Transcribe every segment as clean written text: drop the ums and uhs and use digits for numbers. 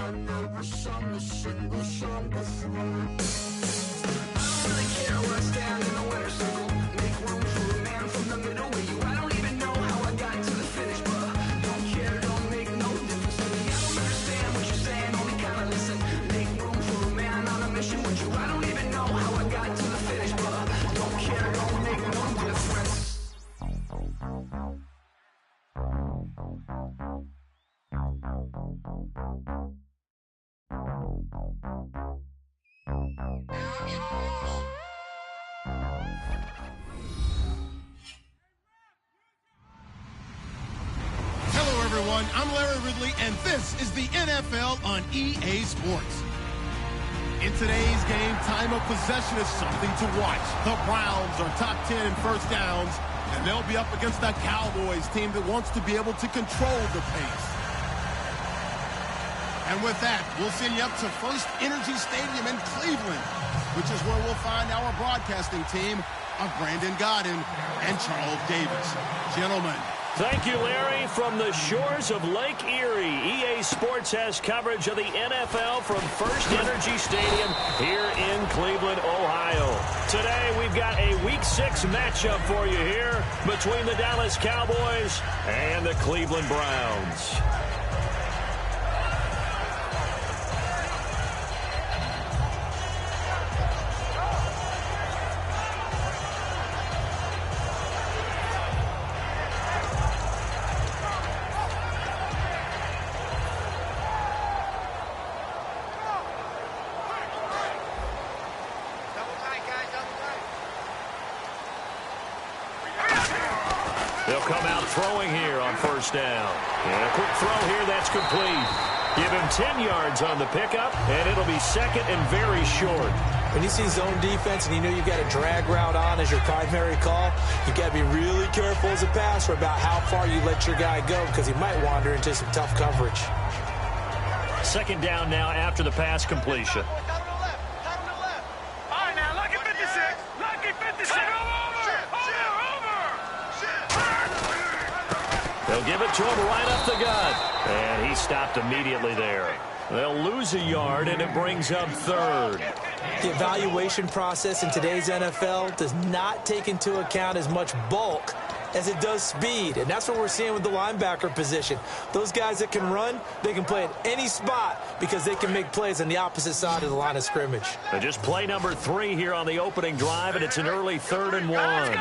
I never sung a single song before. I don't really care where I stand in the winner's circle. Make room for a man from the middle with you. I don't even know how I got to the finish, but don't care, don't make no difference to me. I don't understand what you're saying, only kinda listen. Make room for a man on a mission with you. I don't even know how I got to the finish, but don't care, don't make no difference. Hello, everyone. I'm Larry Ridley, and this is the NFL on EA Sports. In today's game, time of possession is something to watch. The Browns are top 10 in first downs, and they'll be up against that Cowboys team that wants to be able to control the pace. And with that, we'll send you up to First Energy Stadium in Cleveland, which is where we'll find our broadcasting team of Brandon Godden and Charles Davis. Gentlemen. Thank you, Larry. From the shores of Lake Erie, EA Sports has coverage of the NFL from First Energy Stadium here in Cleveland, Ohio. Today, we've got a Week 6 matchup for you here between the Dallas Cowboys and the Cleveland Browns. They'll come out throwing here on first down. And a quick throw here, that's complete. Give him 10 yards on the pickup, and it'll be second and very short. When you see zone defense and you know you've got a drag route on as your primary call, you got to be really careful as a passer about how far you let your guy go because he might wander into some tough coverage. Second down now after the pass completion. They'll give it to him right up the gut. And he stopped immediately there. They'll lose a yard, and it brings up third. The evaluation process in today's NFL does not take into account as much bulk as it does speed. And that's what we're seeing with the linebacker position. Those guys that can run, they can play at any spot because they can make plays on the opposite side of the line of scrimmage. And just play number 3 here on the opening drive, and it's an early 3rd and 1.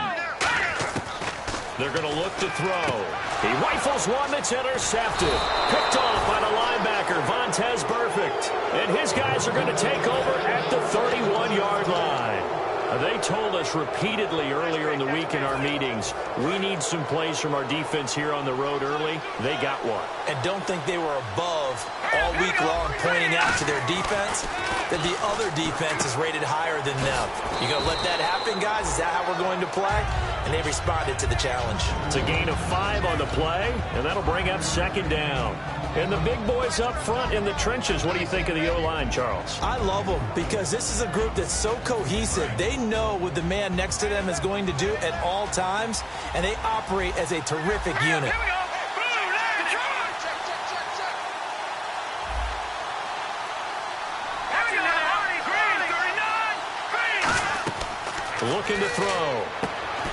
They're going to look to throw. He rifles one that's intercepted. Picked off by the linebacker, Vontaze Burfict. And his guys are going to take over at the 31-yard line. They told us repeatedly earlier in the week in our meetings, we need some plays from our defense here on the road early. They got one. And don't think they were above all week long pointing out to their defense that the other defense is rated higher than them. You going to let that happen, guys? Is that how we're going to play? And they responded to the challenge. It's a gain of 5 on the play, and that'll bring up second down. And the big boys up front in the trenches, what do you think of the O-line, Charles? I love them because this is a group that's so cohesive. They know what the man next to them is going to do at all times, and they operate as a terrific unit. Looking to throw.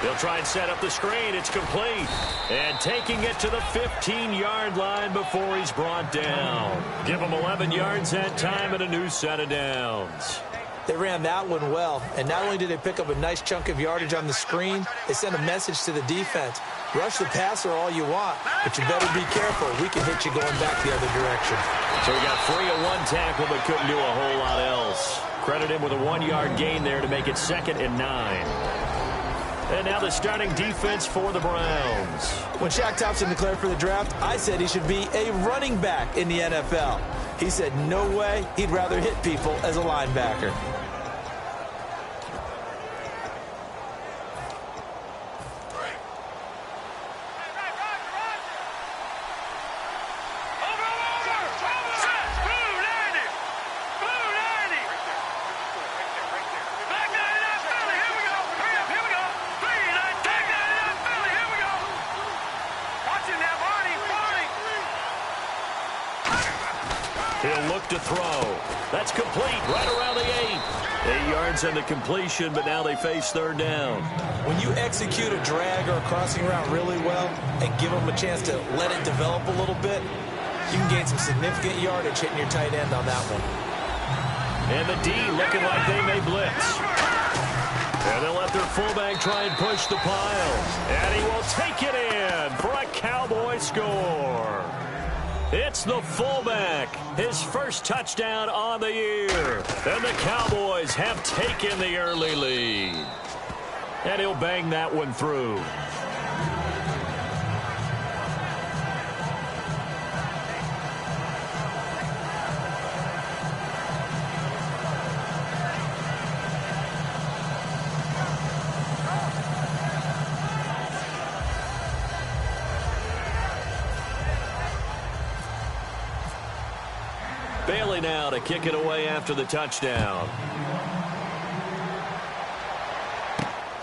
They'll try and set up the screen. It's complete. And taking it to the 15-yard line before he's brought down. Give him 11 yards that time and a new set of downs. They ran that one well, and not only did they pick up a nice chunk of yardage on the screen, they sent a message to the defense. Rush the passer all you want, but you better be careful. We can hit you going back the other direction. So we got 3 of 1 tackle, but couldn't do a whole lot else. Credit him with a 1-yard gain there to make it 2nd and 9. And now the starting defense for the Browns. When Shaq Thompson declared for the draft, I said he should be a running back in the NFL. He said no way, he'd rather hit people as a linebacker. He'll look to throw. That's complete right around the 8. 8 yards on the completion, but now they face third down. When you execute a drag or a crossing route really well and give them a chance to let it develop a little bit, you can gain some significant yardage hitting your tight end on that one. And the D looking like they may blitz. And they'll let their fullback try and push the pile. And he will take it in for a Cowboy score. It's the fullback, his first touchdown on the year. And the Cowboys have taken the early lead. And he'll bang that one through. Bailey now to kick it away after the touchdown.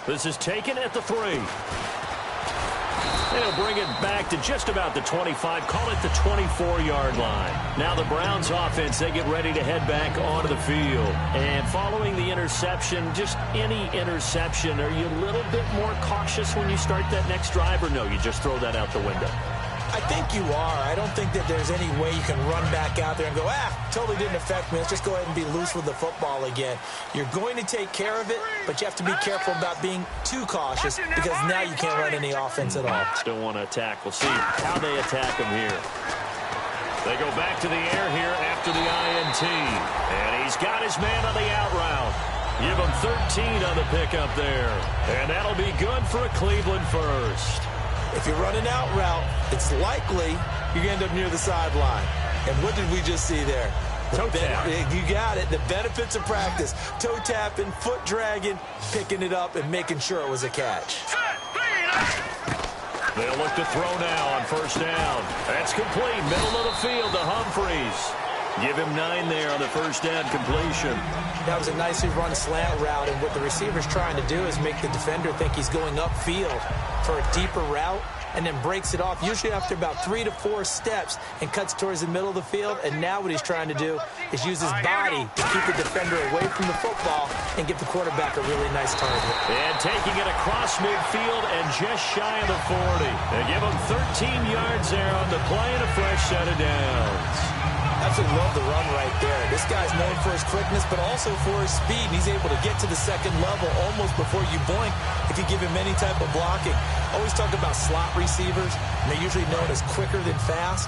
This is taken at the 3. They'll bring it back to just about the 25, call it the 24-yard line. Now the Browns offense, they get ready to head back onto the field. And following the interception, just any interception, are you a little bit more cautious when you start that next drive, or no, you just throw that out the window? I think you are. I don't think that there's any way you can run back out there and go, totally didn't affect me. Let's just go ahead and be loose with the football again. You're going to take care of it, but you have to be careful about being too cautious because now you can't run any offense at all. Still want to attack. We'll see how they attack them here. They go back to the air here after the INT. And he's got his man on the out route. Give him 13 on the pickup there. And that'll be good for a Cleveland first. If you run an out route, it's likely you're going to end up near the sideline. And what did we just see there? Toe tap. You got it. The benefits of practice. Toe tapping, foot dragging, picking it up, and making sure it was a catch. They'll look to throw now on first down. That's complete. Middle of the field to Humphreys. Give him 9 there on the first down completion. That was a nicely run slant route, and what the receiver's trying to do is make the defender think he's going upfield for a deeper route, and then breaks it off, usually after about 3 to 4 steps, and cuts towards the middle of the field. And now what he's trying to do is use his body to keep the defender away from the football and give the quarterback a really nice target. And taking it across midfield and just shy of the 40. They give him 13 yards there on the play and a fresh set of downs. Absolutely love the run right there. This guy's known for his quickness, but also for his speed. And he's able to get to the second level almost before you blink if you give him any type of blocking. Always talk about slot receivers, and they're usually known as quicker than fast.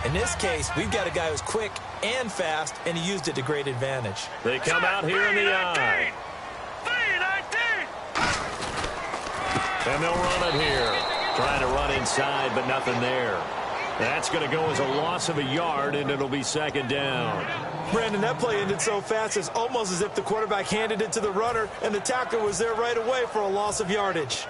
In this case, we've got a guy who's quick and fast, and he used it to great advantage. They come out here in the I. And they'll run it here. Trying to run inside, but nothing there. That's going to go as a loss of a yard, and it'll be second down. Brandon, that play ended so fast, it's almost as if the quarterback handed it to the runner, and the tackler was there right away for a loss of yardage.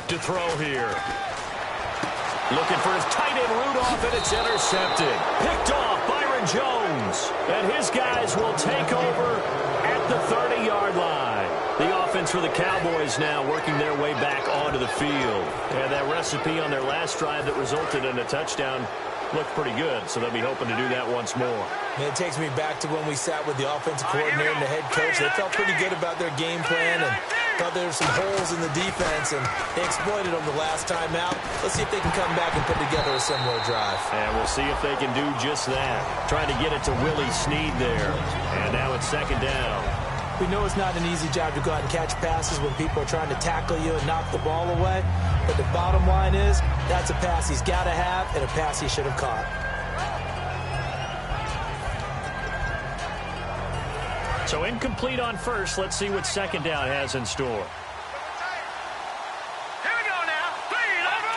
To throw here. Looking for his tight end Rudolph, and it's intercepted. Picked off Byron Jones. And his guys will take over at the 30-yard line. The offense for the Cowboys now working their way back onto the field. And that recipe on their last drive that resulted in a touchdown looked pretty good, so they'll be hoping to do that once more. And it takes me back to when we sat with the offensive coordinator and the head coach. They felt pretty good about their game plan and thought there were some holes in the defense, and they exploited them the last time out. Let's see if they can come back and put together a similar drive. And we'll see if they can do just that. Trying to get it to Willie Snead there. And now it's second down. We know it's not an easy job to go out and catch passes when people are trying to tackle you and knock the ball away. But the bottom line is, that's a pass he's got to have and a pass he should have caught. So incomplete on first. Let's see what second down has in store. Here we go now. Please, over.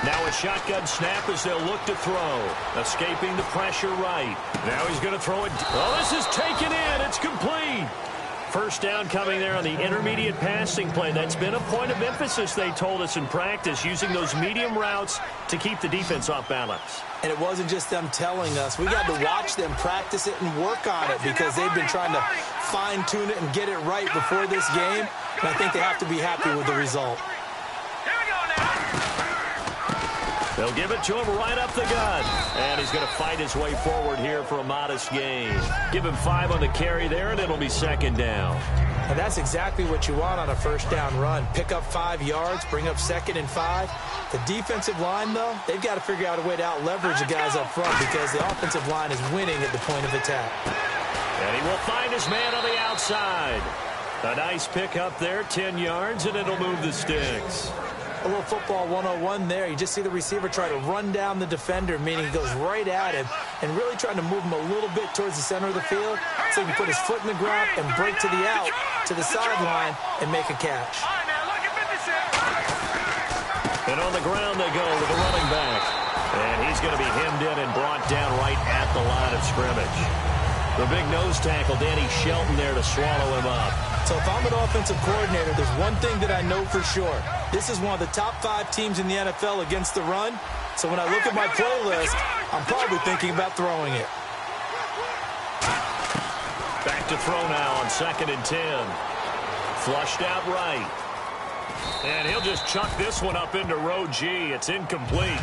Now a shotgun snap as they'll look to throw. Escaping the pressure right. Now he's going to throw it. Oh, this is taken in. It's complete. First down coming there on the intermediate passing play. That's been a point of emphasis, they told us in practice, using those medium routes to keep the defense off balance. And it wasn't just them telling us. We got to watch them practice it and work on it because they've been trying to fine-tune it and get it right before this game. And I think they have to be happy with the result. They'll give it to him right up the gut. And he's going to fight his way forward here for a modest gain. Give him 5 on the carry there, and it'll be second down. And that's exactly what you want on a first down run. Pick up 5 yards, bring up 2nd and 5. The defensive line, though, they've got to figure out a way to out-leverage the guys up front because the offensive line is winning at the point of attack. And he will find his man on the outside. A nice pick up there, 10 yards, and it'll move the sticks. A little football 101 there. You just see the receiver try to run down the defender, meaning he goes right at him and really trying to move him a little bit towards the center of the field so he can put his foot in the ground and break to the out, to the sideline, and make a catch. And on the ground they go with the running back. And he's going to be hemmed in and brought down right at the line of scrimmage. The big nose tackle, Danny Shelton, there to swallow him up. So if I'm an offensive coordinator, there's one thing that I know for sure. This is one of the top 5 teams in the NFL against the run. So when I look at my playlist, I'm probably thinking about throwing it. Back to throw now on 2nd and 10. Flushed out right. And he'll just chuck this one up into row G. It's incomplete.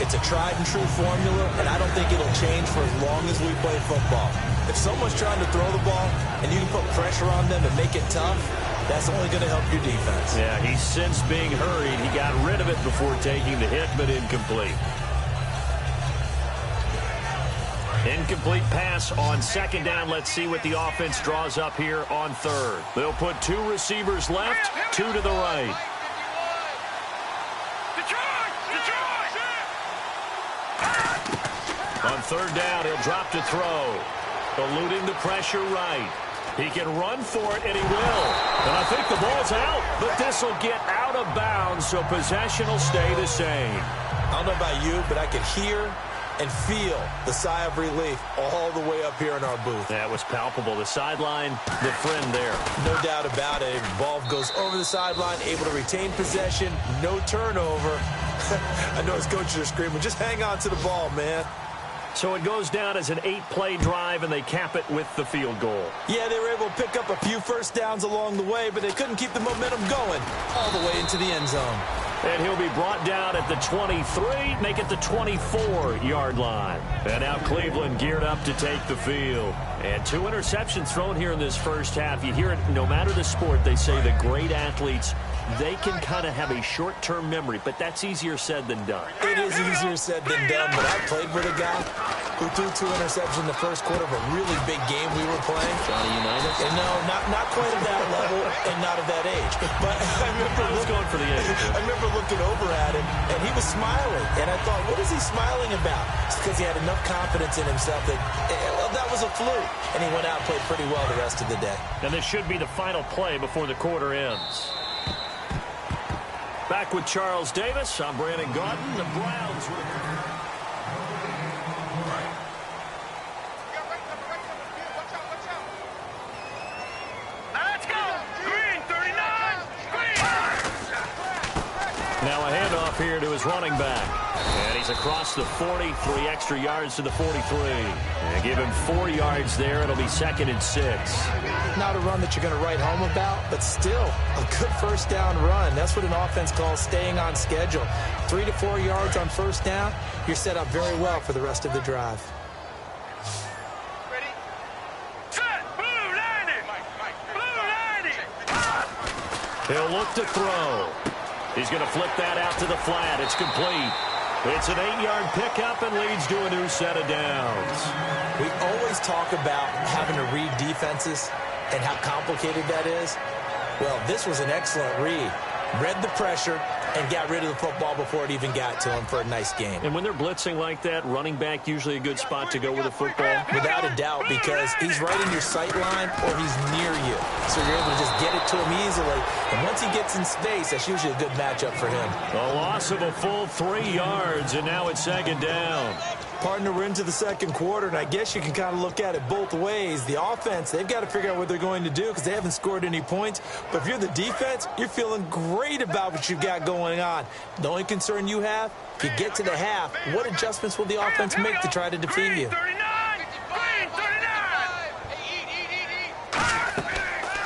It's a tried-and-true formula, and I don't think it'll change for as long as we play football. If someone's trying to throw the ball and you can put pressure on them and make it tough, that's only going to help your defense. Yeah, he's since being hurried. He got rid of it before taking the hit, but incomplete. Incomplete pass on 2nd down. Let's see what the offense draws up here on 3rd. They'll put 2 receivers left, 2 to the right. On 3rd down, he'll drop to throw. Eluding the pressure right. He can run for it, and he will. And I think the ball's out, but this will get out of bounds, so possession will stay the same. I don't know about you, but I could hear and feel the sigh of relief all the way up here in our booth. That was palpable. The sideline, the friend there. No doubt about it. Ball goes over the sideline, able to retain possession, no turnover. I know his coaches are screaming, just hang on to the ball, man. So it goes down as an 8-play drive, and they cap it with the field goal. Yeah, they were able to pick up a few first downs along the way, but they couldn't keep the momentum going all the way into the end zone. And he'll be brought down at the 23, make it the 24-yard line. And now Cleveland geared up to take the field. And 2 interceptions thrown here in this first half. You hear it, no matter the sport, they say the great athletes, they can kind of have a short-term memory, but that's easier said than done. It is easier said than done, but I played with a guy who threw 2 interceptions in the first quarter of a really big game we were playing. Johnny Unitas? And no, not quite at that level and not at that age. But I remember going for the age. I remember looking over at him, and he was smiling. And I thought, what is he smiling about? It's because he had enough confidence in himself that, well, that was a fluke. And he went out and played pretty well the rest of the day. And this should be the final play before the quarter ends. Back with Charles Davis. I'm Brandon Gaudin. The Browns will... Let's go! Green, 39! Green! Now a handoff here to his running back. And he's across the 40, 3 extra yards to the 43. And give him 4 yards there. It'll be 2nd and 6. Not a run that you're going to write home about, but still a good first down run. That's what an offense calls staying on schedule. 3 to 4 yards on first down, you're set up very well for the rest of the drive. Ready? Set! Blue 90! Blue 90! He'll look to throw. He's going to flip that out to the flat. It's complete. It's an 8-yard pickup and leads to a new set of downs. We always talk about having to read defenses and how complicated that is. Well, this was an excellent read. Read the pressure and got rid of the football before it even got to him for a nice game. And when they're blitzing like that, running back usually a good spot to go with the football. Without a doubt, because he's right in your sight line or he's near you. So you're able to just get it to him easily. And once he gets in space, that's usually a good matchup for him. A loss of a full 3 yards, and now it's 2nd down. Partner, we're into the second quarter, and I guess you can kind of look at it both ways. The offense, they've got to figure out what they're going to do because they haven't scored any points. But if you're the defense, you're feeling great about what you've got going on. The only concern you have, if you get to the half, what adjustments will the offense make to try to defeat you?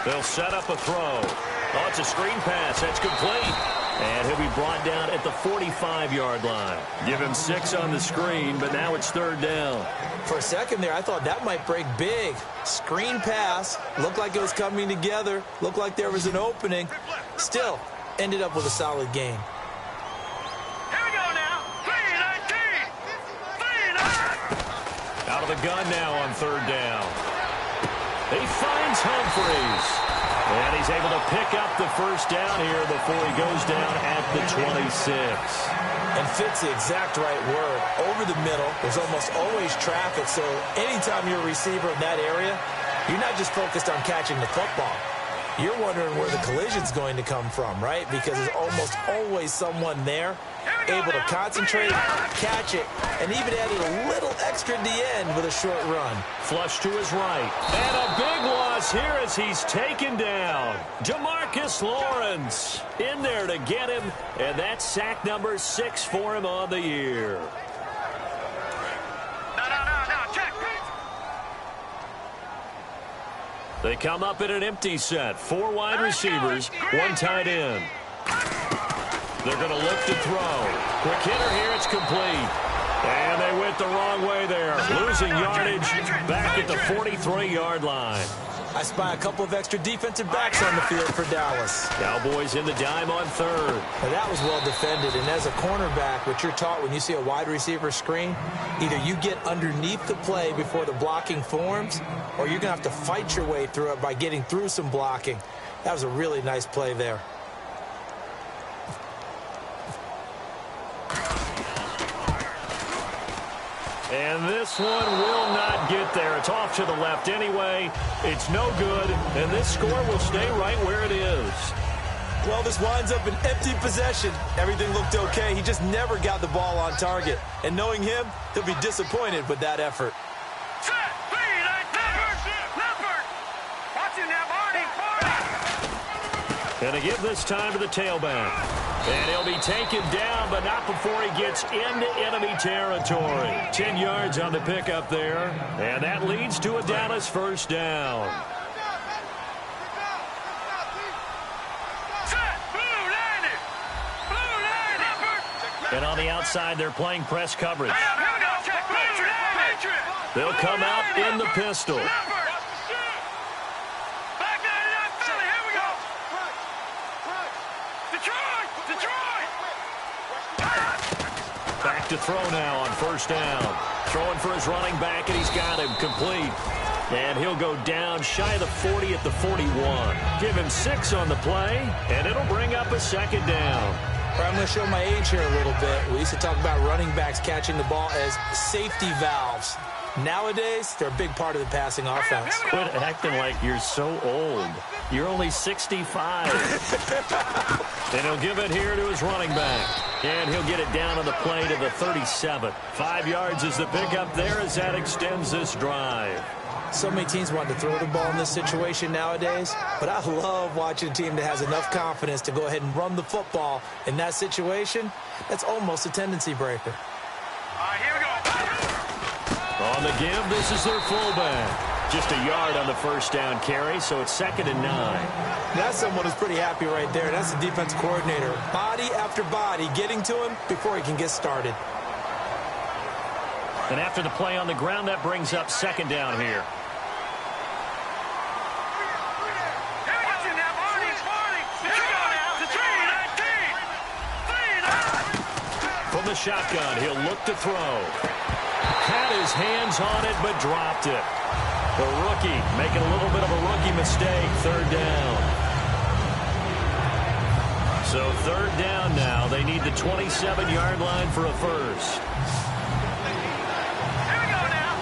They'll set up a throw. Oh, it's a screen pass. That's complete. And he'll be brought down at the 45-yard line. Give him 6 on the screen, but now it's third down. For a second there, I thought that might break big. Screen pass. Looked like it was coming together. Looked like there was an opening. Still, ended up with a solid game. Here we go now. 3-19. 3-9. Out of the gun now on third down. He finds Humphreys. And he's able to pick up the first down here before he goes down at the 26. And fits the exact right word. Over the middle, there's almost always traffic. So anytime you're a receiver in that area, you're not just focused on catching the football. You're wondering where the collision's going to come from, right? Because there's almost always someone there able to concentrate, catch it, and even added a little extra at the end with a short run. Flush to his right. And a big loss here as he's taken down. Jamarcus Lawrence in there to get him, and that's sack number 6 for him on the year. Check. They come up in an empty set. 4 wide receivers, 1 tight end. They're going to look to throw. Quick hitter here, it's complete. And they went the wrong way there. Losing yardage back at the 43-yard line. I spy a couple of extra defensive backs on the field for Dallas. Cowboys in the dime on third. Now that was well defended, and as a cornerback, what you're taught when you see a wide receiver screen, either you get underneath the play before the blocking forms, or you're going to have to fight your way through it by getting through some blocking. That was a really nice play there. And this one will not get there. It's off to the left anyway. It's no good, and this score will stay right where it is. Well, this winds up an empty possession. Everything looked okay. He just never got the ball on target. And knowing him, he'll be disappointed with that effort. And to give this time to the tailback. And he'll be taken down, but not before he gets into enemy territory. 10 yards on the pickup there. And that leads to a Dallas first down. And on the outside, they're playing press coverage. They'll come out in the pistol. Back to throw now on first down. Throwing for his running back, and he's got him complete. And he'll go down shy of the 40 at the 41. Give him 6 on the play, and it'll bring up a second down. I'm going to show my age here a little bit. We used to talk about running backs catching the ball as safety valves. Nowadays, they're a big part of the passing offense. Quit acting like you're so old. You're only 65. And he'll give it here to his running back. And he'll get it down on the play to the 37. 5 yards is the pickup there as that extends this drive. So many teams want to throw the ball in this situation nowadays, but I love watching a team that has enough confidence to go ahead and run the football. In that situation, that's almost a tendency breaker. Here we go. On the give, this is their fullback. Just a yard on the first down carry, so it's 2nd and 9. That's someone who's pretty happy right there. That's the defense coordinator. Body after body getting to him before he can get started. And after the play on the ground, that brings up 2nd down here. From the shotgun, he'll look to throw. Had his hands on it, but dropped it. The rookie making a little bit of a rookie mistake. 3rd down. So 3rd down now. They need the 27-yard line for a first. Here we go now.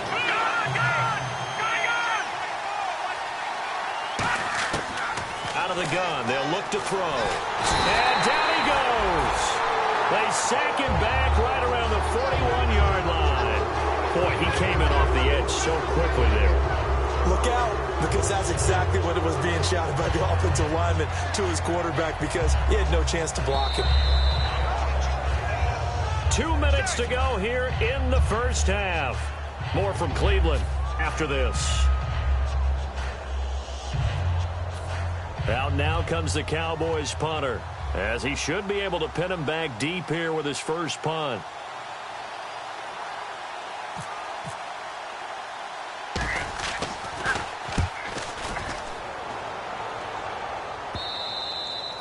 Out of the gun, they'll look to throw. And down he goes. They sack him back right around the 41-yard line. Boy, he came in off the edge so quickly there. Look out, because that's exactly what it was being shouted by the offensive lineman to his quarterback, because he had no chance to block him. 2 minutes to go here in the first half. More from Cleveland after this. Out now comes the Cowboys punter, as he should be able to pin him back deep here with his first punt.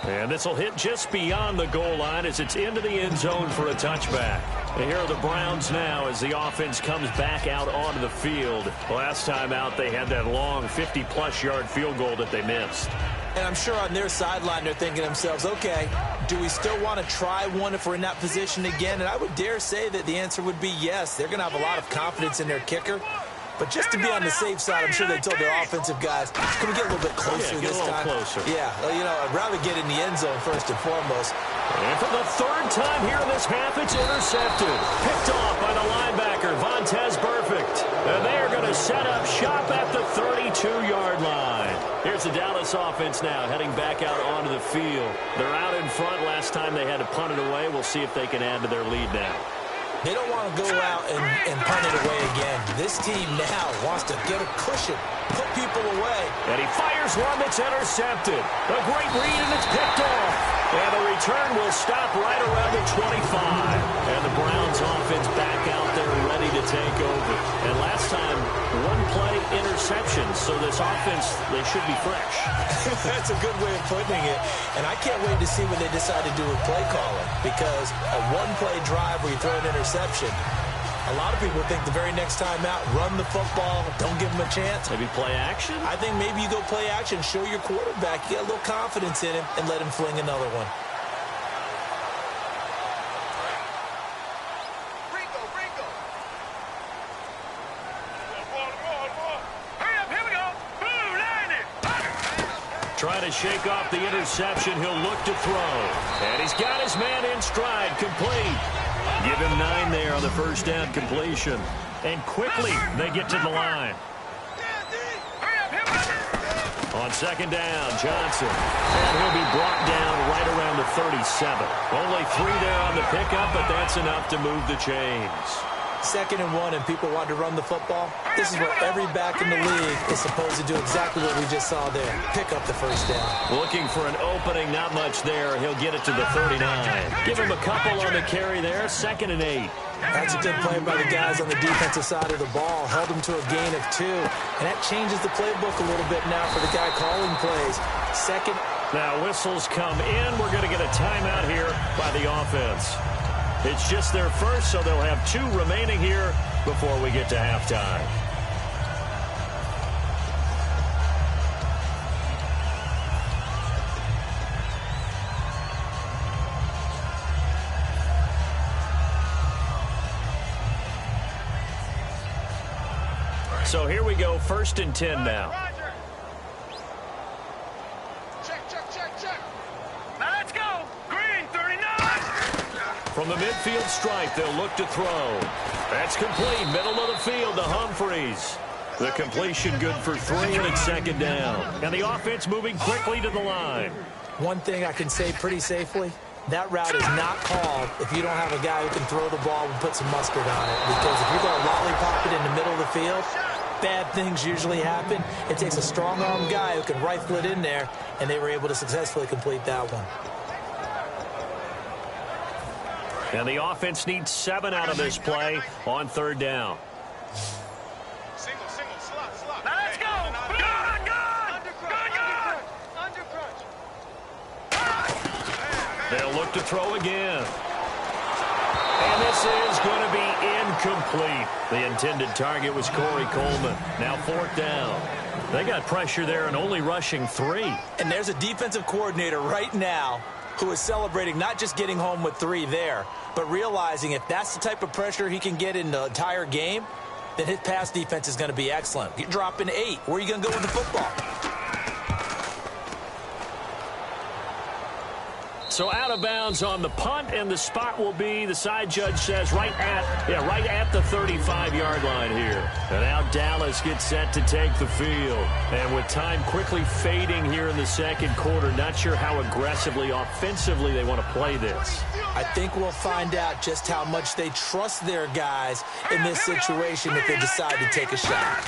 And this will hit just beyond the goal line as it's into the end zone for a touchback. And here are the Browns now as the offense comes back out onto the field. Last time out, they had that long 50-plus yard field goal that they missed. And I'm sure on their sideline they're thinking to themselves, okay, do we still want to try one if we're in that position again? And I would dare say that the answer would be yes. They're going to have a lot of confidence in their kicker. But just to be on the safe side, I'm sure they told their offensive guys, can we get a little bit closer this time? Closer. Yeah, you know, I'd rather get in the end zone first and foremost. And for the third time here in this half, it's intercepted. Picked off by the linebacker, Vontaze Burfict. And they are going to set up shop at the 32-yard line. Here's the Dallas offense now heading back out onto the field. They're out in front. Last time they had to punt it away. We'll see if they can add to their lead now. They don't want to go out and punt it away again. This team now wants to get a cushion, put people away. And he fires one that's intercepted. A great read, and it's picked off. And the return will stop right around the 25. And the Browns offense back out there ready to take over. And last time, one-play interception. So this offense, they should be fresh. That's a good way of putting it. And I can't wait to see what they decide to do with play calling. Because a one-play drive where you throw an interception, a lot of people think the very next time out, run the football, don't give them a chance. Maybe play action? I think maybe you go play action, show your quarterback, get a little confidence in him, and let him fling another one. Trying to shake off the interception. He'll look to throw. And he's got his man in stride, complete. Give him 9 there on the first down completion. And quickly, they get to the line. On second down, Johnson. And he'll be brought down right around the 37. Only 3 there on the pickup, but that's enough to move the chains. 2nd and 1, and people want to run the football. This is where every back in the league is supposed to do exactly what we just saw there. Pick up the first down. Looking for an opening, not much there. He'll get it to the 39. Give him a couple on the carry there. 2nd and 8. That's a good play by the guys on the defensive side of the ball. Held them to a gain of 2. And that changes the playbook a little bit now for the guy calling plays. Second. Now whistles come in. We're going to get a timeout here by the offense. It's just their first, so they'll have 2 remaining here before we get to halftime. So here we go, 1st and 10 now. Now let's go. Green, 39. From the midfield stripe, they'll look to throw. That's complete. Middle of the field to Humphreys. The completion good for 3, and it's 2nd down. And the offense moving quickly to the line. One thing I can say pretty safely, that route is not called if you don't have a guy who can throw the ball and put some mustard on it. Because if you're going to lollipop it in the middle of the field, bad things usually happen. It takes a strong-armed guy who can rifle it in there, and they were able to successfully complete that one. And the offense needs 7 out of this play on 3rd down. Single, slot. Now let's go. Gun. Under crunch. They'll look to throw again. And this is going to be incomplete. The intended target was Corey Coleman. Now 4th down. They got pressure there and only rushing 3. And there's a defensive coordinator right now who is celebrating not just getting home with 3 there, but realizing if that's the type of pressure he can get in the entire game, then his pass defense is going to be excellent. You're dropping 8. Where are you going to go with the football? So out of bounds on the punt, and the spot will be, the side judge says, right at the 35-yard line here. And now Dallas gets set to take the field. And with time quickly fading here in the second quarter, not sure how aggressively, offensively they want to play this. I think we'll find out just how much they trust their guys in this situation if they decide to take a shot.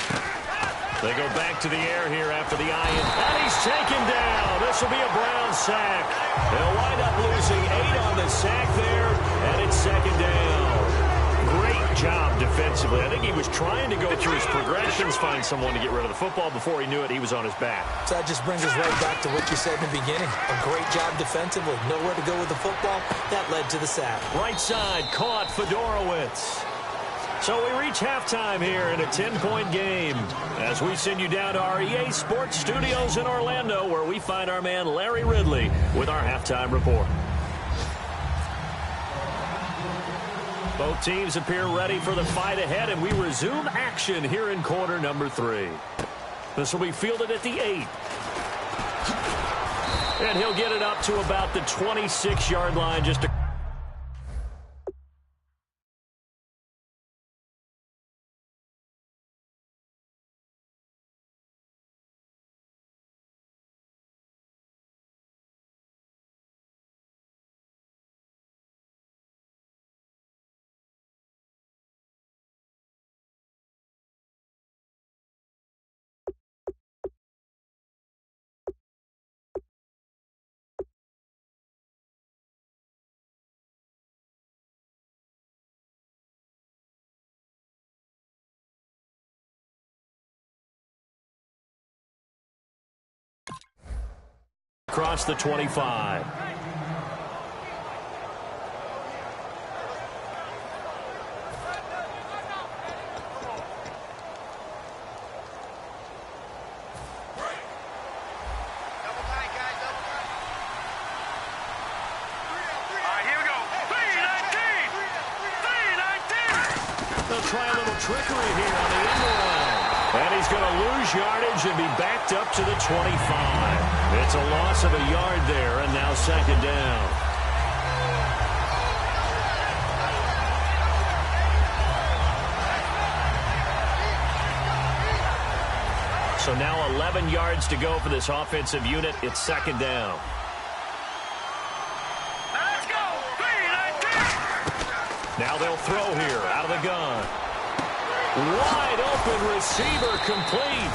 They go back to the air here after the eye, and he's taken down. This will be a Brown sack. They'll wind up losing 8 on the sack there, and it's second down. Great job defensively. I think he was trying to go through his progressions, find someone to get rid of the football. Before he knew it, he was on his back. So that just brings us right back to what you said in the beginning. A great job defensively. Nowhere to go with the football. That led to the sack. Right side caught Fedorowicz. So we reach halftime here in a 10-point game as we send you down to our EA Sports Studios in Orlando, where we find our man Larry Ridley with our halftime report. Both teams appear ready for the fight ahead, and we resume action here in quarter number 3. This will be fielded at the 8. And he'll get it up to about the 26-yard line, just a across the 25. Try a little trickery here on the end line. And he's going to lose yardage and be backed up to the 25. It's a loss of a yard there, and now second down. So now 11 yards to go for this offensive unit. It's second down. Let's go! Now they'll throw here out of the gun. Wide open receiver complete.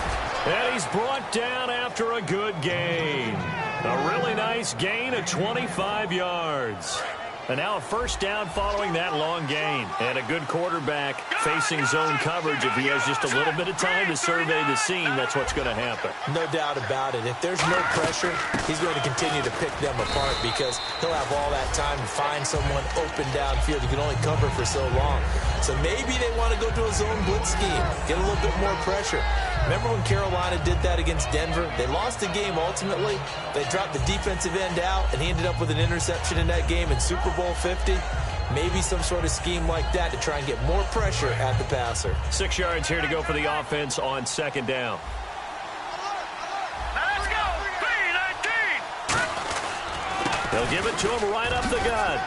And he's brought down after a good gain. A really nice gain of 25 yards. And now a first down following that long gain. And a good quarterback facing zone coverage. If he has just a little bit of time to survey the scene, that's what's going to happen. No doubt about it. If there's no pressure, he's going to continue to pick them apart because he'll have all that time to find someone open downfield. He can only cover for so long. So maybe they want to go to a zone blitz scheme, get a little bit more pressure. Remember when Carolina did that against Denver? They lost the game ultimately. They dropped the defensive end out, and he ended up with an interception in that game in Super Bowl 50. Maybe some sort of scheme like that to try and get more pressure at the passer. 6 yards here to go for the offense on second down. Let's go! B-19! They'll give it to him right up the gut.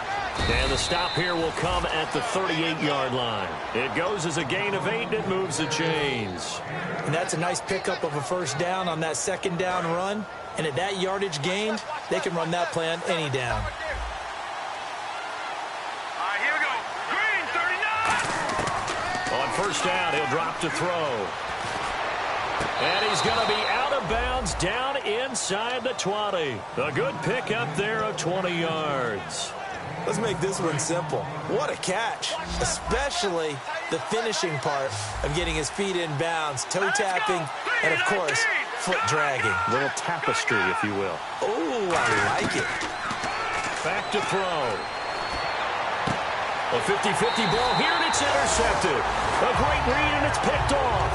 And the stop here will come at the 38-yard line. It goes as a gain of 8, and it moves the chains. And that's a nice pickup of a first down on that second down run. And at that yardage gained, they can run that play on any down. All right, here we go. Green, 39! On first down, he'll drop to throw. And he's going to be out of bounds down inside the 20. A good pickup there of 20 yards. Let's make this one simple. What a catch, especially the finishing part of getting his feet in bounds, toe tapping, and of course, foot dragging. A little tapestry, if you will. Oh, I like it. Back to throw. A 50-50 ball here, and it's intercepted. A great read, and it's picked off.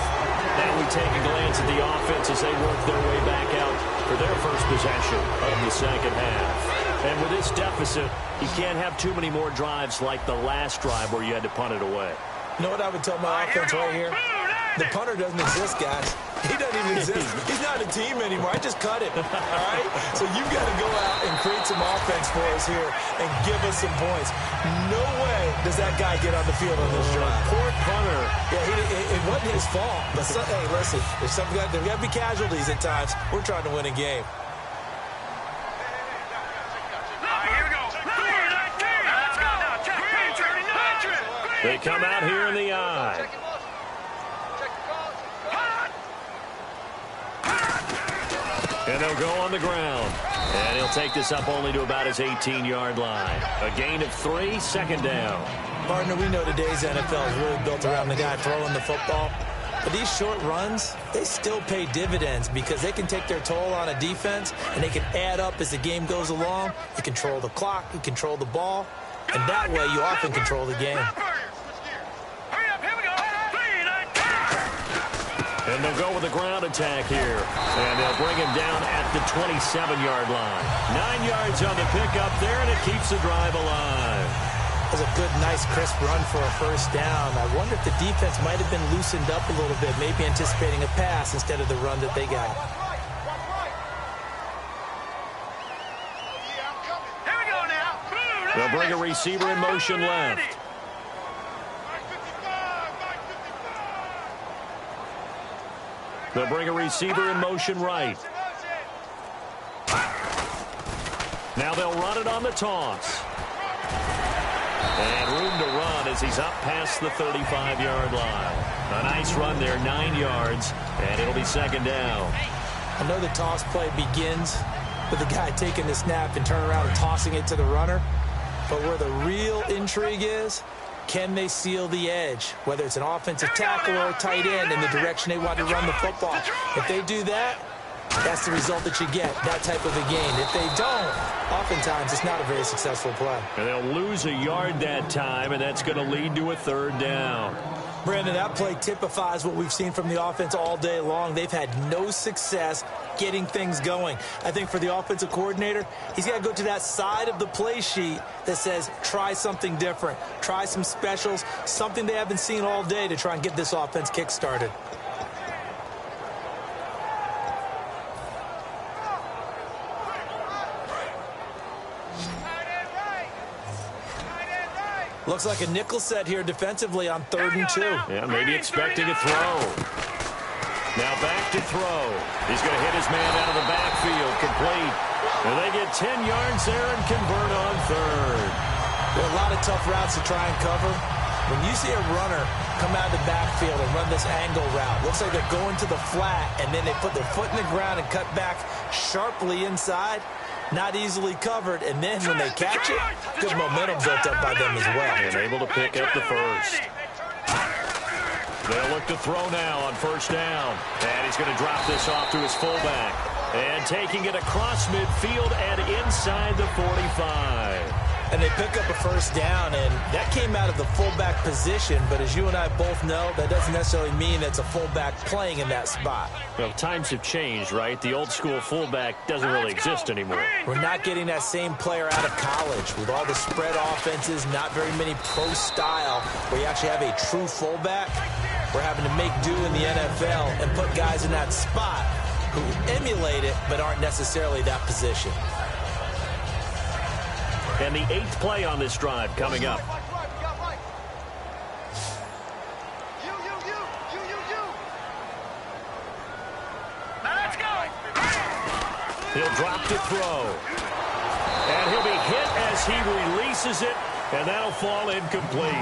Now we take a glance at the offense as they work their way back out for their first possession of the second half. And with this deficit, you can't have too many more drives like the last drive where you had to punt it away. You know what I would tell my offense right here? The punter doesn't exist, guys. He doesn't even exist. He's not a team anymore. I just cut him. All right? So you've got to go out and create some offense for us here and give us some points. No way does that guy get on the field on this drive. Poor punter. Yeah, it wasn't his fault. But hey, listen, there's got to be casualties at times. We're trying to win a game. They come out here in the eye. And they'll go on the ground. And he'll take this up only to about his 18-yard line. A gain of 3, second down. Partner, we know today's NFL is really built around the guy throwing the football. But these short runs, they still pay dividends because they can take their toll on a defense, and they can add up as the game goes along. You control the clock, you control the ball, and that way you often control the game. And they'll go with a ground attack here. And they'll bring him down at the 27-yard line. 9 yards on the pickup there, and it keeps the drive alive. That was a good, nice, crisp run for a first down. I wonder if the defense might have been loosened up a little bit, maybe anticipating a pass instead of the run that they got. They'll bring a receiver in motion left. They'll bring a receiver in motion right. Now they'll run it on the toss. And room to run as he's up past the 35-yard line. A nice run there, 9 yards, and it'll be second down. I know the toss play begins with the guy taking the snap and turning around and tossing it to the runner. But where the real intrigue is, can they seal the edge, whether it's an offensive tackle or a tight end in the direction they want to run the football? If they do that, that's the result that you get, that type of a gain. If they don't, oftentimes it's not a very successful play. And they'll lose a yard that time, and that's going to lead to a third down. Brandon, that play typifies what we've seen from the offense all day long. They've had no success getting things going. I think for the offensive coordinator, he's got to go to that side of the play sheet that says try something different, try some specials, something they haven't seen all day to try and get this offense kick-started. Looks like a nickel set here defensively on 3rd and 2. Yeah, maybe expecting a throw. Now back to throw. He's going to hit his man out of the backfield, complete. And they get 10 yards there and convert on 3rd. There are a lot of tough routes to try and cover. When you see a runner come out of the backfield and run this angle route, looks like they're going to the flat, and then they put their foot in the ground and cut back sharply inside. Not easily covered, and then when they catch it, good momentum built up by them as well. And able to pick up the first. They'll look to throw now on first down. And he's going to drop this off to his fullback. And taking it across midfield and inside the 45. And they pick up a first down, and that came out of the fullback position. But as you and I both know, that doesn't necessarily mean it's a fullback playing in that spot. Well, times have changed, right? The old school fullback doesn't really exist anymore. We're not getting that same player out of college with all the spread offenses, not very many pro style, where you actually have a true fullback. We're having to make do in the NFL and put guys in that spot who emulate it but aren't necessarily that position. And the 8th play on this drive coming up. He'll drop to throw. And he'll be hit as he releases it, and that'll fall incomplete.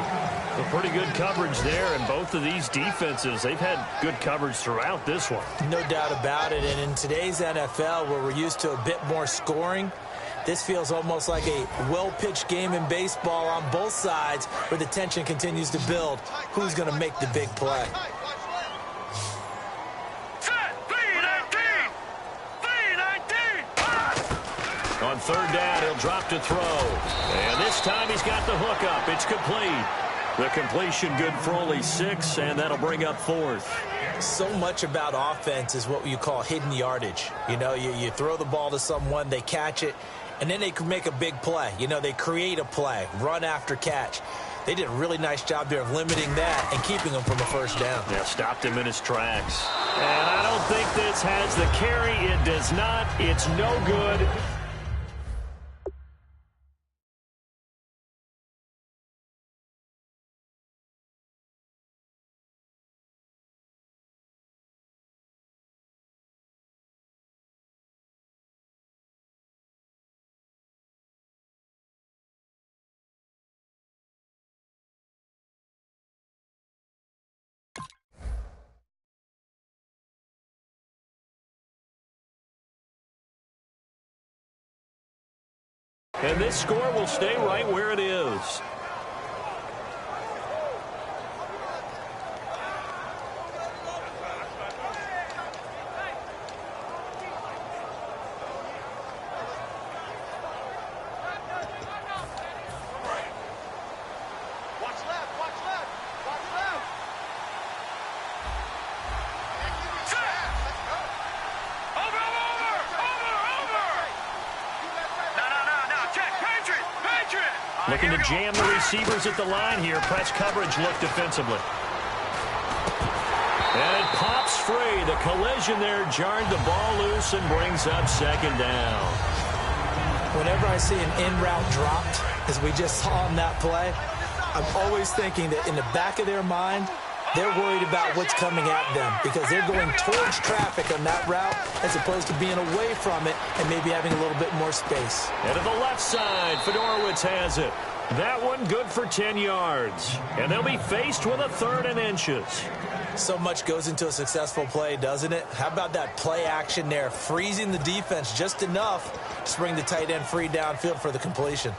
A pretty good coverage there, and both of these defenses, they've had good coverage throughout this one. No doubt about it, and in today's NFL, where we're used to a bit more scoring, this feels almost like a well-pitched game in baseball on both sides where the tension continues to build. Who's going to make the big play? On third down, he'll drop to throw. And this time he's got the hook up. It's complete. The completion good for only 6, and that'll bring up 4th. So much about offense is what you call hidden yardage. You know, you throw the ball to someone, they catch it, and then they can make a big play. You know, they create a play, run after catch. They did a really nice job there of limiting that and keeping him from a first down. Yeah, stopped him in his tracks. And I don't think this has the carry. It does not. It's no good. And this score will stay right where it is. Looking to jam the receivers at the line here. Press coverage look defensively. And it pops free. The collision there jarred the ball loose and brings up second down. Whenever I see an in-route dropped, as we just saw on that play, I'm always thinking that in the back of their mind, they're worried about what's coming at them because they're going towards traffic on that route as opposed to being away from it and maybe having a little bit more space. And to the left side, Fedorowicz has it. That one good for 10 yards. And they'll be faced with a 3rd and inches. So much goes into a successful play, doesn't it? How about that play action there, freezing the defense just enough to bring the tight end free downfield for the completion.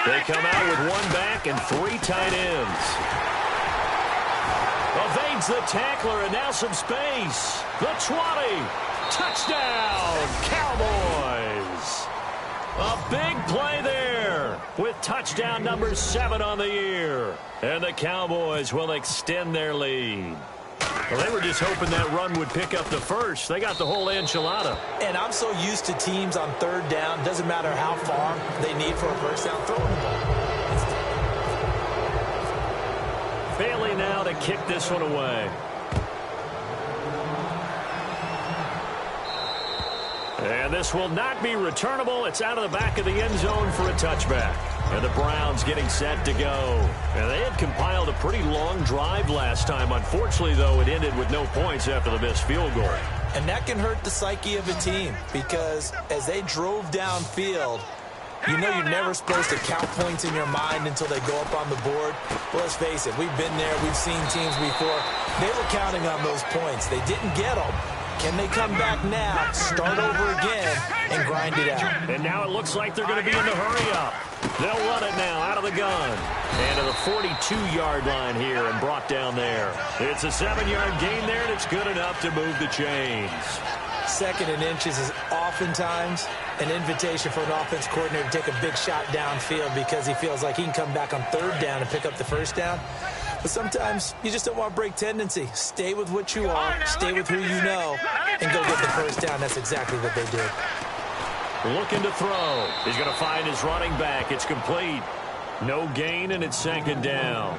They come out with 1 back and 3 tight ends. Evades the tackler and now some space. The 20. Touchdown, Cowboys. A big play there with touchdown number 7 on the year. And the Cowboys will extend their lead. Well, they were just hoping that run would pick up the first. They got the whole enchilada. And I'm so used to teams on 3rd down, doesn't matter how far they need for a first down, throwing the ball. Bailey now to kick this one away. And this will not be returnable. It's out of the back of the end zone for a touchback. And the Browns getting set to go. And they had compiled a pretty long drive last time. Unfortunately, though, it ended with no points after the missed field goal. And that can hurt the psyche of a team because as they drove downfield, you know you're never supposed to count points in your mind until they go up on the board. Well, let's face it, we've been there. We've seen teams before. They were counting on those points. They didn't get them. Can they come back now, start over again, and grind it out? And now it looks like they're going to be in the hurry-up. They'll run it now out of the gun. And to the 42-yard line here and brought down there. It's a 7-yard gain there, and it's good enough to move the chains. 2nd and inches is oftentimes an invitation for an offense coordinator to take a big shot downfield because he feels like he can come back on 3rd down and pick up the first down. But sometimes you just don't want to break tendency. Stay with what you are, stay with who you know, and go get the first down. That's exactly what they did. Looking to throw. He's going to find his running back. It's complete. No gain, and it's 2nd down.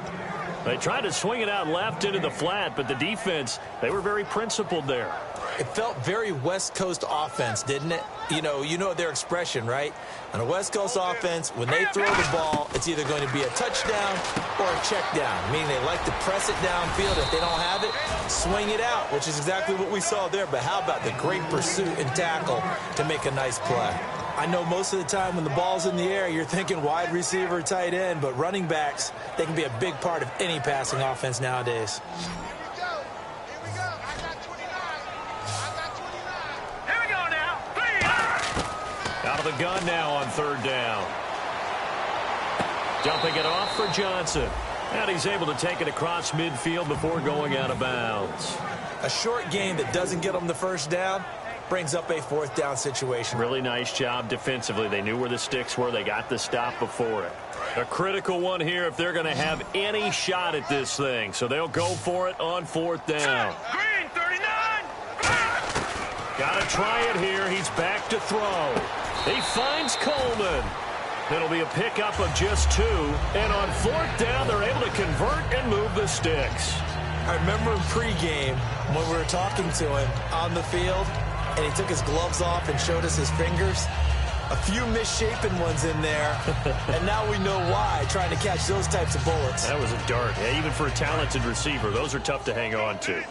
They tried to swing it out left into the flat, but the defense, they were very principled there. It felt very West Coast offense, didn't it? You know their expression, right? On a West Coast offense, when they throw the ball, it's either going to be a touchdown or a check down, meaning they like to press it downfield. If they don't have it, swing it out, which is exactly what we saw there. But how about the great pursuit and tackle to make a nice play? I know most of the time when the ball's in the air, you're thinking wide receiver, tight end, but running backs, they can be a big part of any passing offense nowadays. Out of the gun now on 3rd down. Dumping it off for Johnson. And he's able to take it across midfield before going out of bounds. A short game that doesn't get them the first down brings up a 4th down situation. Really nice job defensively. They knew where the sticks were. They got the stop before it. A critical one here if they're going to have any shot at this thing. So they'll go for it on 4th down. Green, 39! Got to try it here. He's back to throw. He finds Coleman. It'll be a pickup of just 2. And on 4th down, they're able to convert and move the sticks. I remember in pregame when we were talking to him on the field, and he took his gloves off and showed us his fingers. A few misshapen ones in there, and now we know why, trying to catch those types of bullets. That was a dart. Yeah, even for a talented receiver, those are tough to hang on to.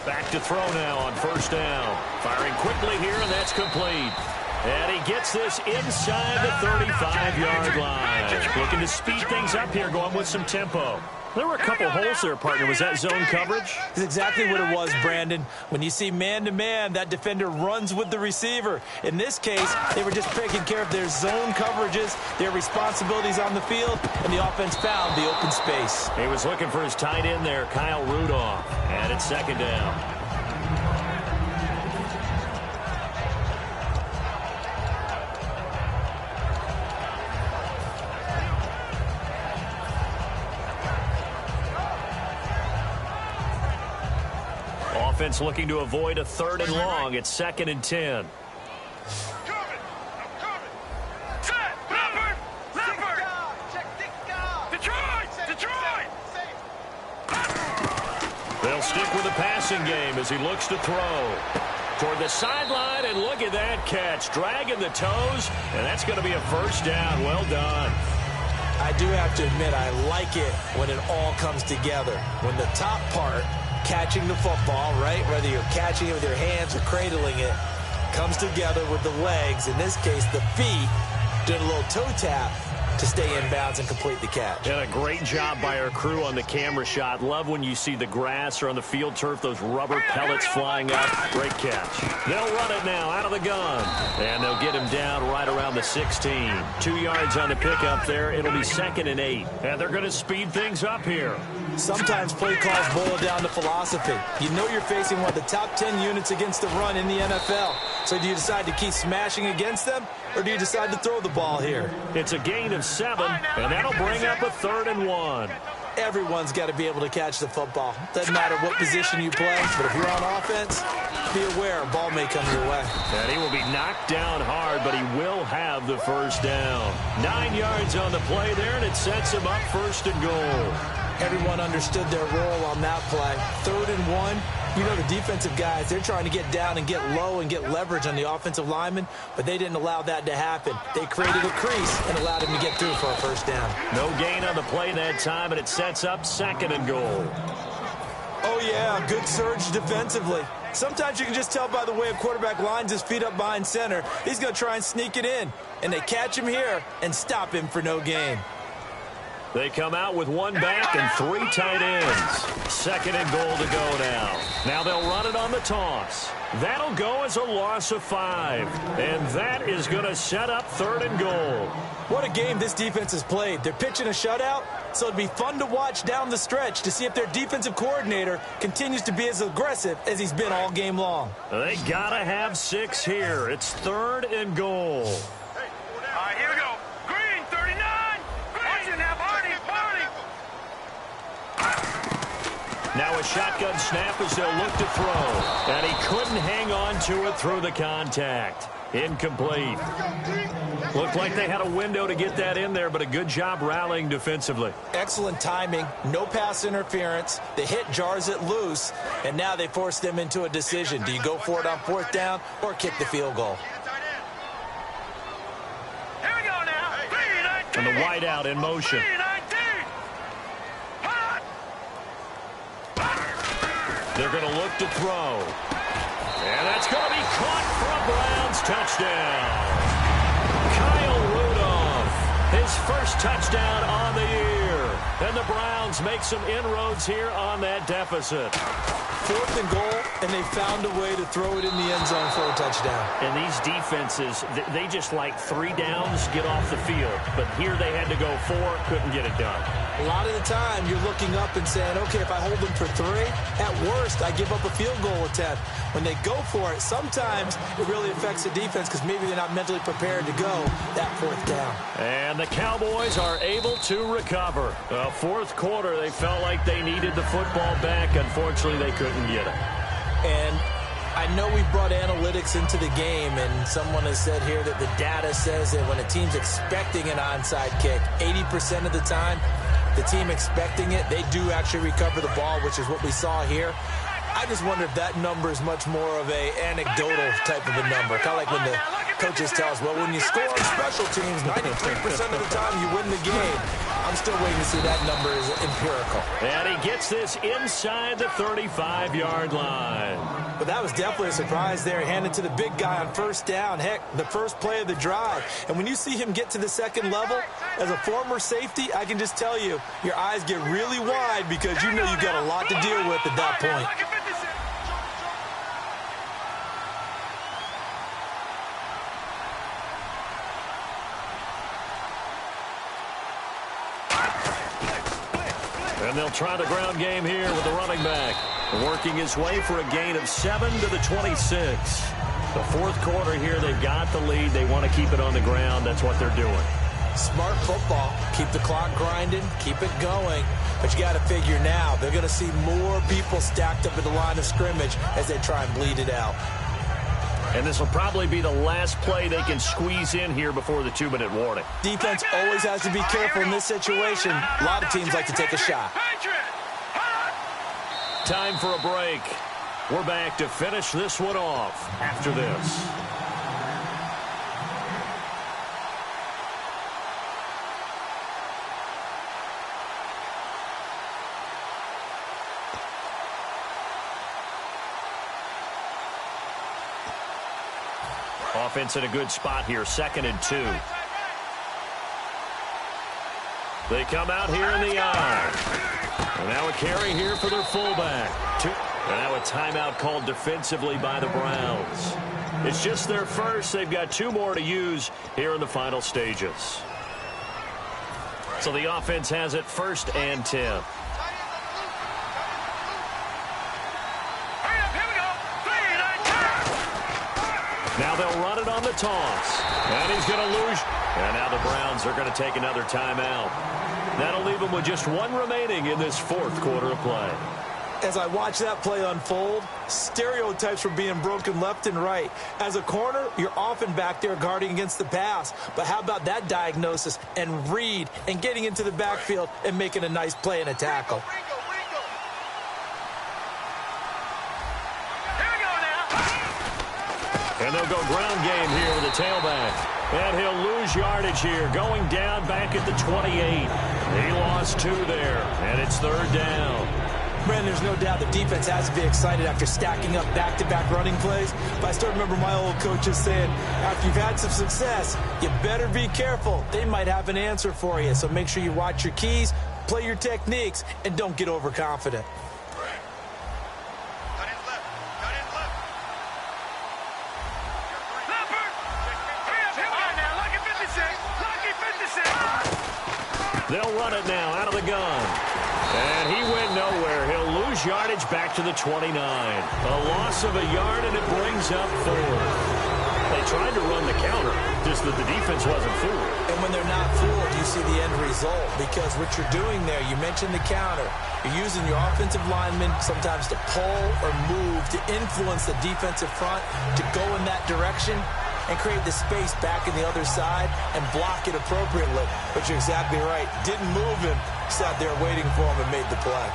Back to throw now on 1st down. Firing quickly here, and that's complete. And he gets this inside the 35-yard line. Looking to speed things up here, going with some tempo. There were a couple holes there, partner. Was that zone coverage? That's exactly what it was, Brandon. When you see man-to-man, that defender runs with the receiver. In this case, they were just taking care of their zone coverages, their responsibilities on the field, and the offense found the open space. He was looking for his tight end there, Kyle Rudolph. And it's second down. Offense looking to avoid a 3rd and long. It's 2nd and 10. They'll stick with the passing game as he looks to throw. Toward the sideline, and look at that catch. Dragging the toes, and that's going to be a first down. Well done. I do have to admit, I like it when it all comes together. When the top part, catching the football, right, whether you're catching it with your hands or cradling it, comes together with the legs, in this case the feet, doing a little toe tap to stay in bounds and complete the catch. And a great job by our crew on the camera shot. Love when you see the grass or on the field turf, those rubber pellets flying up. Great catch. They'll run it now out of the gun. And they'll get him down right around the 16. 2 yards on the pickup there. It'll be 2nd and 8. And they're going to speed things up here. Sometimes play calls boil down to philosophy. You know you're facing one of the top 10 units against the run in the NFL. So do you decide to keep smashing against them, or do you decide to throw the ball here? It's a gain of 7, and that'll bring up a 3rd and 1. Everyone's got to be able to catch the football. Doesn't matter what position you play, but if you're on offense, be aware a ball may come your way. And he will be knocked down hard, but he will have the first down. 9 yards on the play there, and it sets him up 1st and goal. Everyone understood their role on that play. 3rd and 1. You know the defensive guys, they're trying to get down and get low and get leverage on the offensive lineman, but they didn't allow that to happen. They created a crease and allowed him to get through for a first down. No gain on the play that time, and it sets up 2nd and goal. Oh, yeah, good surge defensively. Sometimes you can just tell by the way a quarterback lines his feet up behind center. He's going to try and sneak it in, and they catch him here and stop him for no gain. They come out with 1 back and 3 tight ends. 2nd and goal to go now. Now they'll run it on the toss. That'll go as a loss of 5. And that is going to set up 3rd and goal. What a game this defense has played. They're pitching a shutout, so it'd be fun to watch down the stretch to see if their defensive coordinator continues to be as aggressive as he's been all game long. They got to have 6 here. It's 3rd and goal. All right, here we go. Green, 39. Watch it now, Barney. Now a shotgun snap as they'll look to throw. And he couldn't hang on to it through the contact. Incomplete. Looked like they had a window to get that in there, but a good job rallying defensively. Excellent timing, no pass interference. The hit jars it loose, and now they force them into a decision. Do you go for it on 4th down or kick the field goal? Here we go now. And the wideout in motion. They're going to look to throw. And that's going to be caught for a Browns touchdown. Kyle Rudolph, his first touchdown on the year. And the Browns make some inroads here on that deficit. 4th and goal, and they found a way to throw it in the end zone for a touchdown. And these defenses, they just like 3 downs, get off the field. But here they had to go 4, couldn't get it done. A lot of the time, you're looking up and saying, okay, if I hold them for 3, at worst, I give up a field goal attempt. When they go for it, sometimes it really affects the defense because maybe they're not mentally prepared to go that 4th down. And the Cowboys are able to recover. 4th quarter, they felt like they needed the football back. Unfortunately, they couldn't get it. And I know we brought analytics into the game, and someone has said here that the data says that when a team's expecting an onside kick, 80% of the time, the team expecting it, they do actually recover the ball, which is what we saw here. I just wonder if that number is much more of a anecdotal type of a number. Kind of like when the coaches tell us, well, when you score on special teams, 93% of the time you win the game. I'm still waiting to see that number is empirical. And he gets this inside the 35-yard line. But that was definitely a surprise there. Handed to the big guy on first down. Heck, the first play of the drive. And when you see him get to the second level, as a former safety, I can just tell you, your eyes get really wide because you know you've got a lot to deal with at that point. And they'll try the ground game here with the running back. Working his way for a gain of 7 to the 26. The fourth quarter here, they've got the lead. They want to keep it on the ground. That's what they're doing. Smart football. Keep the clock grinding. Keep it going. But you got to figure now, they're going to see more people stacked up at the line of scrimmage as they try and bleed it out. And this will probably be the last play they can squeeze in here before the 2-minute warning. Defense always has to be careful in this situation. A lot of teams like to take a shot. Time for a break. We're back to finish this one off after this. Offense in a good spot here, 2nd and 2. They come out here in the eye. And now a carry here for their fullback. And now a timeout called defensively by the Browns. It's just their first. They've got 2 more to use here in the final stages. So the offense has it 1st and 10. Now they'll run it on the toss. And he's going to lose. And now the Browns are going to take another timeout. That'll leave them with just 1 remaining in this 4th quarter of play. As I watch that play unfold, stereotypes were being broken left and right. As a corner, you're often back there guarding against the pass. But how about that diagnosis and read and getting into the backfield and making a nice play and a tackle? And they'll go ground game here with the tailback. And he'll lose yardage here, going down back at the 28. He lost 2 there, and it's 3rd down. Brandon, there's no doubt the defense has to be excited after stacking up back-to-back running plays. But I still remember my old coaches saying, after you've had some success, you better be careful. They might have an answer for you. So make sure you watch your keys, play your techniques, and don't get overconfident. They'll run it now out of the gun. And he went nowhere. He'll lose yardage back to the 29. A loss of a yard, and it brings up 4. They tried to run the counter, just that the defense wasn't fooled. And when they're not fooled, you see the end result. Because what you're doing there, you mentioned the counter. You're using your offensive linemen sometimes to pull or move to influence the defensive front to go in that direction and create the space back in the other side and block it appropriately. But you're exactly right. Didn't move him. Sat there waiting for him and made the play.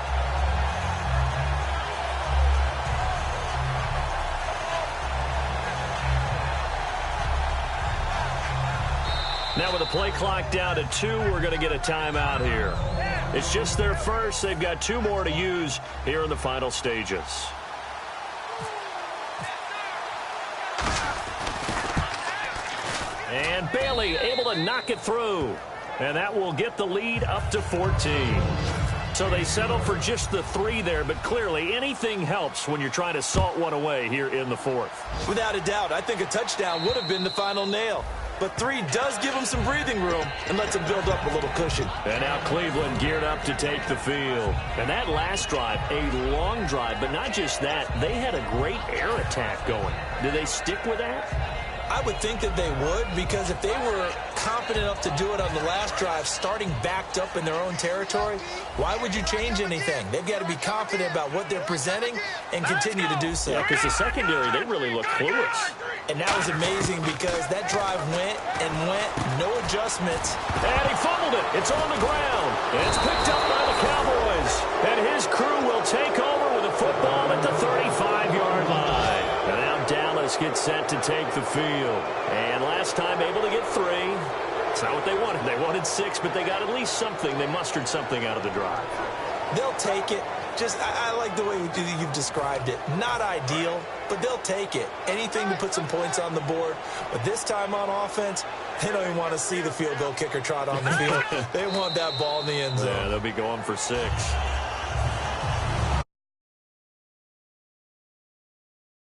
Now with the play clock down to 2, we're going to get a timeout here. It's just their first. They've got 2 more to use here in the final stages. And Bailey able to knock it through. And that will get the lead up to 14. So they settle for just the 3 there, but clearly anything helps when you're trying to salt one away here in the 4th. Without a doubt, I think a touchdown would have been the final nail. But 3 does give them some breathing room and lets them build up a little cushion. And now Cleveland geared up to take the field. And that last drive, a long drive, but not just that. They had a great air attack going. Do they stick with that? I would think that they would, because if they were confident enough to do it on the last drive, starting backed up in their own territory, why would you change anything? They've got to be confident about what they're presenting and continue to do so. Yeah, because the secondary, they really look clueless. And that was amazing because that drive went and went, no adjustments. And he fumbled it. It's on the ground. It's picked up by the Cowboys. And his crew will take over with a football at the 35-yard line. And now Dallas gets set to take the field. And last time able to get 3. It's not what they wanted. They wanted 6, but they got at least something. They mustered something out of the drive. They'll take it. I like the way you've described it. Not ideal, but they'll take it. Anything to put some points on the board. But this time on offense, they don't even want to see the field goal kicker trot on the field. They want that ball in the end zone. Yeah, they'll be going for 6.